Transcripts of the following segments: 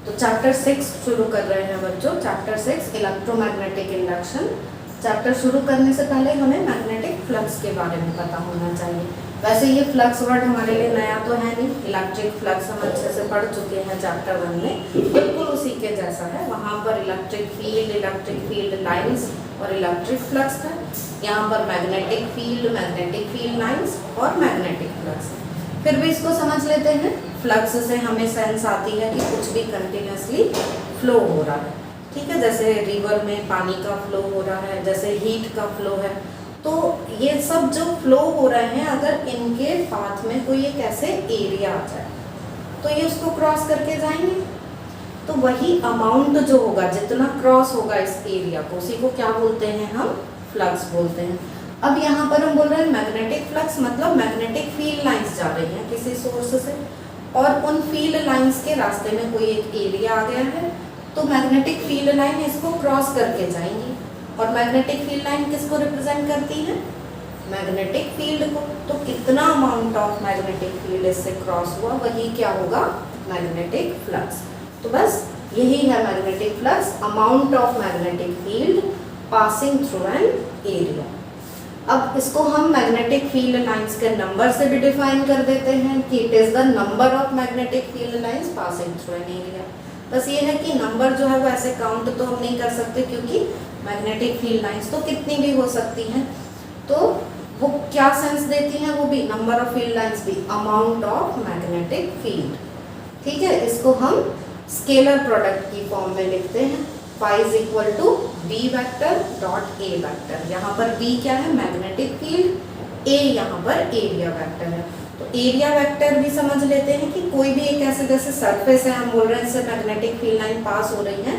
तो चैप्टर 6 शुरू कर रहे हैं बच्चों। Chapter 6 electromagnetic induction. चैप्टर शुरू करने से पहले हमें मैग्नेटिक फ्लक्स के बारे में पता होना चाहिए। वैसे ये फ्लक्स वर्ड हमारे लिए नया तो है नहीं, इलेक्ट्रिक फ्लक्स हम अच्छे से पढ़ चुके हैं चैप्टर 1 में, बिल्कुल उसी के जैसा है। वहाँ पर इलेक्ट्रिक फील्ड लाइंस और इलेक्ट्रिक फ्लक्स है। यहाँ पर मैग्नेटिक फील्ड लाइंस और मैग्नेटिक फ्लक्स है। फिर भी इसको समझ लेते हैं। फ्लक्स से हमें सेंस आती है कि कुछ भी कंटिन्यूसली फ्लो हो रहा है, ठीक है। जैसे रिवर में पानी का फ्लो हो रहा है, जैसे हीट का फ्लो है। तो ये सब जो फ्लो हो रहे हैं, अगर इनके पाथ में कोई एक ऐसे एरिया आ जाए तो ये उसको क्रॉस करके जाएंगे। तो वही अमाउंट जो होगा, जितना क्रॉस होगा इस एरिया को, उसी को क्या बोलते हैं हम? फ्लक्स बोलते हैं। अब यहाँ पर हम बोल रहे हैं मैग्नेटिक फ्लक्स, मतलब मैग्नेटिक फील्ड लाइंस जा रही हैं किसी सोर्स से, और उन फील्ड लाइंस के रास्ते में कोई एक एरिया आ गया है, तो मैग्नेटिक फील्ड लाइन इसको क्रॉस करके जाएंगी। और मैग्नेटिक फील्ड लाइन किसको रिप्रेजेंट करती है? मैग्नेटिक फील्ड को। तो कितना अमाउंट ऑफ मैग्नेटिक फील्ड इससे क्रॉस हुआ, वही क्या होगा? Magnetic flux. तो बस यही है magnetic flux, amount of magnetic field passing through an area. अब इसको हम मैग्नेटिक फील्ड लाइंस के नंबर से भी डिफाइन कर देते हैं कि it is the number of magnetic field lines passing through an area. बस ये है कि नंबर जो है वो ऐसे काउंट तो हम नहीं कर सकते, क्योंकि मैग्नेटिक फील्ड लाइंस तो कितनी भी हो सकती हैं। तो वो क्या सेंस देती हैं? वो भी नंबर ऑफ फील्ड लाइंस भी अमाउंट ऑफ मैग्नेटिक फील्ड, ठीक है। इसको हम स्केलर प्रोडक्ट की फॉर्म में लिखते हैं, phi is equal to B vector dot A vector. यहाँ पर बी क्या है? मैग्नेटिक फील्ड, ए यहाँ पर एरिया वेक्टर है। तो एरिया वेक्टर भी समझ लेते हैं कि कोई भी एक ऐसे जैसे सरफेस है, हम बोल रहे हैं इससे मैग्नेटिक फील्ड लाइन पास हो रही है,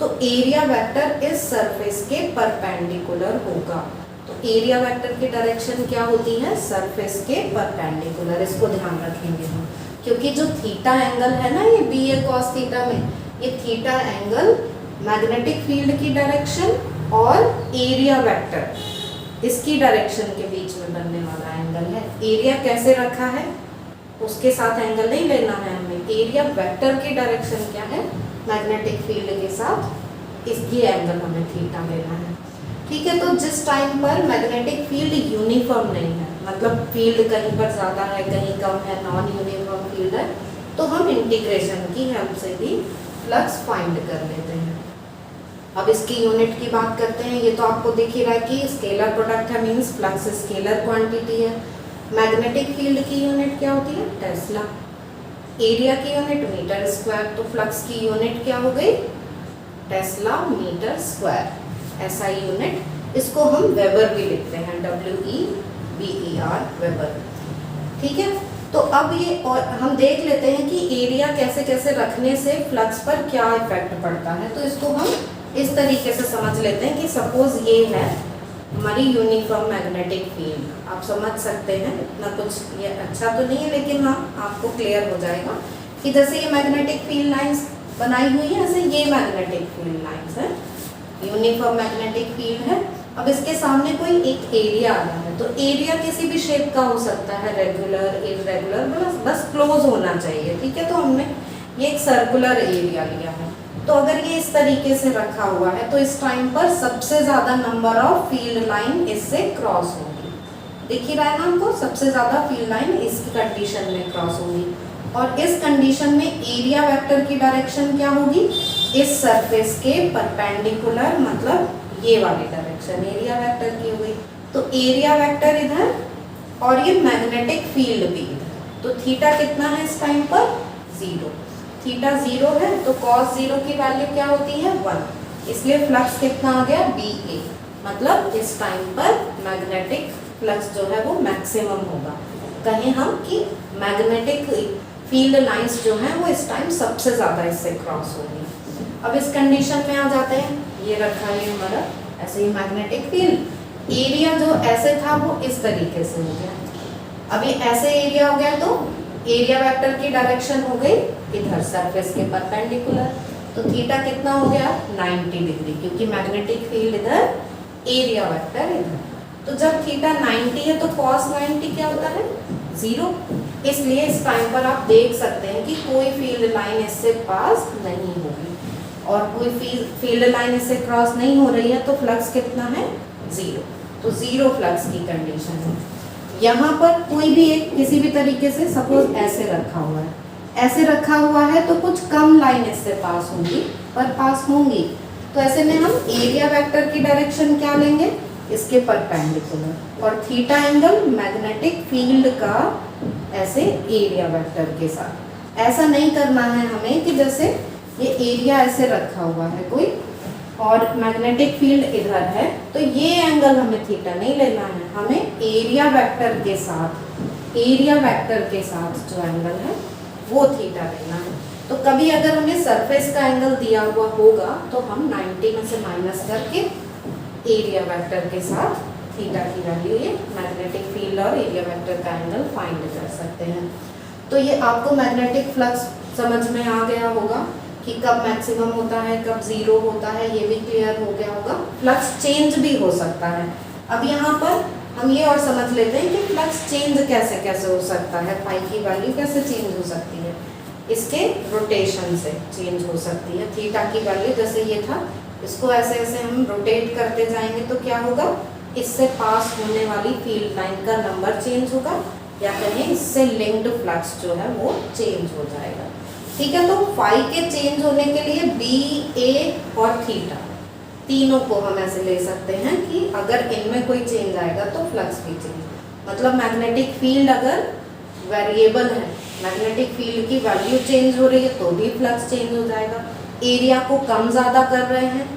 तो एरिया वेक्टर इस सरफेस के परपेंडिकुलर होगा। तो एरिया वेक्टर की डायरेक्शन क्या होती है? सरफेस के परपेंडिकुलर। इसको ध्यान रखेंगे हम, क्योंकि जो थीटा एंगल है ना, ये बी ए कॉस थीटा में, ये थीटा एंगल मैग्नेटिक फील्ड की डायरेक्शन और एरिया वेक्टर इसकी डायरेक्शन के बीच में बनने वाला एंगल है। एरिया कैसे रखा है उसके साथ एंगल नहीं लेना है हमें, एरिया वेक्टर की डायरेक्शन क्या है? मैग्नेटिक फील्ड के साथ इसकी एंगल हमें थीटा लेना है, ठीक है। तो जिस टाइम पर मैग्नेटिक फील्ड यूनिफॉर्म नहीं है, मतलब फील्ड कहीं पर ज़्यादा है कहीं कम है, नॉन यूनिफॉर्म फील्ड है, तो हम इंटीग्रेशन की हेल्प से भी फ्लक्स फाइंड कर लेते हैं। अब इसकी यूनिट की बात करते हैं। ये तो आपको दिख ही रहा है कि स्केलर प्रोडक्ट है, मींस फ्लक्स स्केलर क्वांटिटी है। मैग्नेटिक फील्ड की यूनिट क्या होती है? टेस्ला। एरिया की यूनिट मीटर स्क्वायर। तो फ्लक्स की यूनिट क्या हो गई? Tesla metre square, SI unit. इसको हम वेबर भी लिखते हैं, WEBER वेबर, ठीक है। तो अब ये और हम देख लेते हैं कि एरिया कैसे कैसे रखने से फ्लक्स पर क्या इफेक्ट पड़ता है। तो इसको हम इस तरीके से समझ लेते हैं कि सपोज ये है हमारी यूनिफॉर्म मैग्नेटिक फील्ड। आप समझ सकते हैं, इतना कुछ ये अच्छा तो नहीं है, लेकिन हाँ आपको क्लियर हो जाएगा कि जैसे ये मैग्नेटिक फील्ड लाइंस बनाई हुई है, ऐसे ये मैग्नेटिक फील्ड लाइंस है, यूनिफॉर्म मैग्नेटिक फील्ड है। अब इसके सामने कोई एक एरिया आ रहा है, तो एरिया किसी भी शेप का हो सकता है, रेगुलर, इरेगुलर, बस क्लोज होना चाहिए, ठीक है। तो हमने ये एक सर्कुलर एरिया लिया है। तो अगर ये इस तरीके से रखा हुआ है, तो इस टाइम पर सबसे ज़्यादा नंबर ऑफ फील्ड लाइन इससे क्रॉस होगी। दिख ही रहा है ना हमको, सबसे ज़्यादा फील्ड लाइन इस कंडीशन में क्रॉस होगी। और इस कंडीशन में एरिया वेक्टर की डायरेक्शन क्या होगी? इस सरफेस के परपेंडिकुलर, मतलब ये वाली डायरेक्शन एरिया वेक्टर की हो गई। तो एरिया वेक्टर इधर और ये मैग्नेटिक फील्ड भी इधर। तो थीटा कितना है इस टाइम पर? 0। थीटा 0 है, तो cos 0 की वैल्यू क्या होती है? 1। इसलिए फ्लक्स कितना आ गया? BA। मतलब इस टाइम पर मैग्नेटिक फ्लक्स जो है वो मैक्सिमम होगा। कहें हम कि मैग्नेटिक फील्ड लाइंस जो हैं वो इस टाइम सबसे ज़्यादा इससे क्रॉस होगी। अब इस कंडीशन में आ जाते हैं, ये रखा है हमारा ऐसे ही मैग्नेटिक फील्ड, एरिया जो ऐसे था वो इस तरीके से हो गया। अब ये ऐसे एरिया हो गया, तो एरिया वेक्टर की डायरेक्शन हो गई इधर सरफेस के परपेंडिकुलर। तो थीटा कितना हो गया? 90 डिग्री, क्योंकि मैग्नेटिक फील्ड इधर, एरिया वेक्टर इधर। तो जब थीटा 90 है तो cos 90 क्या होता है? 0। इसलिए इस टाइम पर आप देख सकते हैं कि कोई फील्ड लाइन इससे पास नहीं होगी, और कोई फील्ड लाइन इससे क्रॉस नहीं हो रही है तो फ्लक्स कितना है, 0। तो 0 फ्लक्स की कंडीशन है। यहाँ पर कोई भी एक किसी भी तरीके से सपोज ऐसे रखा हुआ है, ऐसे रखा हुआ है तो कुछ कम लाइन इससे पास होंगी, पर पास होंगी। तो ऐसे में हम एरिया वेक्टर की डायरेक्शन क्या लेंगे, इसके परपेंडिकुलर, और थीटा एंगल मैग्नेटिक फील्ड का ऐसे एरिया वेक्टर के साथ। ऐसा नहीं करना है हमें कि जैसे ये एरिया ऐसे रखा हुआ है कोई, और मैग्नेटिक फील्ड इधर है, तो ये एंगल हमें थीटा नहीं लेना है, हमें एरिया वेक्टर के साथ, एरिया वेक्टर के साथ जो एंगल है वो थीटा लेना है। तो कभी अगर हमें सरफेस का एंगल दिया हुआ होगा तो हम 90 में से माइनस करके एरिया वेक्टर के साथ थीटा की वैल्यू, ये मैग्नेटिक फील्ड और एरिया वेक्टर का एंगल फाइंड कर सकते हैं। तो ये आपको मैग्नेटिक फ्लक्स समझ में आ गया होगा कि कब मैक्सिमम होता है, कब 0 होता है, ये भी क्लियर हो गया होगा। फ्लक्स चेंज भी हो सकता है। अब यहाँ पर हम ये और समझ लेते हैं कि फ्लक्स चेंज कैसे कैसे हो सकता है, फाई की वैल्यू कैसे चेंज हो सकती है, इसके रोटेशन से चेंज हो सकती है। थीटा की वैल्यू जैसे ये था, इसको ऐसे ऐसे हम रोटेट करते जाएंगे तो क्या होगा, इससे पास होने वाली फील्ड लाइन का नंबर चेंज होगा, या कहें इससे लिंक्ड फ्लक्स जो है वो चेंज हो जाएगा। ठीक है, तो फाई के चेंज होने के लिए बी, ए और थीटा तीनों को हम ऐसे ले सकते हैं कि अगर इनमें कोई चेंज आएगा तो फ्लक्स भी चेंज, मतलब मैग्नेटिक फील्ड अगर वेरिएबल है, मैग्नेटिक फील्ड की वैल्यू चेंज हो रही है तो भी फ्लक्स चेंज हो जाएगा, एरिया को कम ज़्यादा कर रहे हैं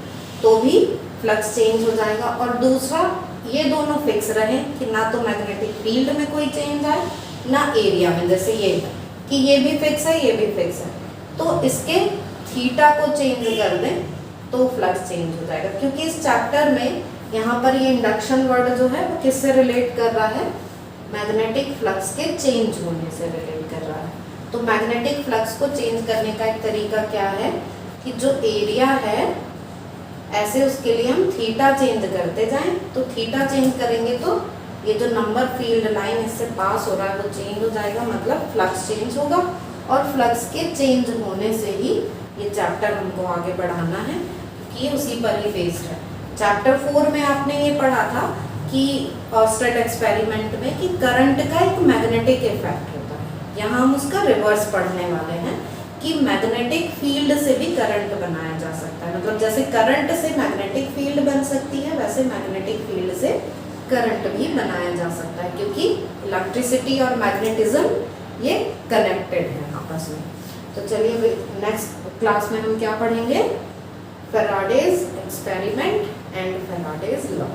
तो भी फ्लक्स चेंज हो जाएगा। और दूसरा, ये दोनों फिक्स रहे कि ना तो मैग्नेटिक फील्ड में कोई चेंज आए ना एरिया में, जैसे ये है कि ये भी फिक्स है ये भी फिक्स है, तो इसके थीटा को चेंज कर दें तो फ्लक्स चेंज हो जाएगा। क्योंकि इस चैप्टर में यहाँ पर ये इंडक्शन वर्ड जो है वो किससे रिलेट कर रहा है, मैग्नेटिक फ्लक्स के चेंज होने से रिलेट कर रहा है। तो मैग्नेटिक फ्लक्स को चेंज करने का एक तरीका क्या है कि जो एरिया है ऐसे उसके लिए हम थीटा चेंज करते जाएं, तो थीटा चेंज करेंगे तो ये जो नंबर फील्ड लाइन इससे पास हो रहा है वो चेंज हो जाएगा, मतलब फ्लक्स चेंज होगा। और फ्लक्स के चेंज होने से ही ये चैप्टर हमको आगे बढ़ाना है कि ये उसी पर ही बेस्ड है। चैप्टर 4 में आपने ये पढ़ा था कि ऑस्टेड एक्सपेरिमेंट में कि करंट का एक मैग्नेटिक इफेक्ट होता है, यहाँ हम उसका रिवर्स पढ़ने वाले हैं कि मैग्नेटिक फील्ड से भी करंट बनाया जा सकता है। मतलब जैसे करंट से मैग्नेटिक फील्ड बन सकती है, वैसे मैग्नेटिक फील्ड से करंट भी बनाया जा सकता है, क्योंकि इलेक्ट्रिसिटी और मैग्नेटिज्म ये कनेक्टेड है आपस में। तो चलिए नेक्स्ट क्लास में हम क्या पढ़ेंगे, Faraday's experiment and Faraday's law.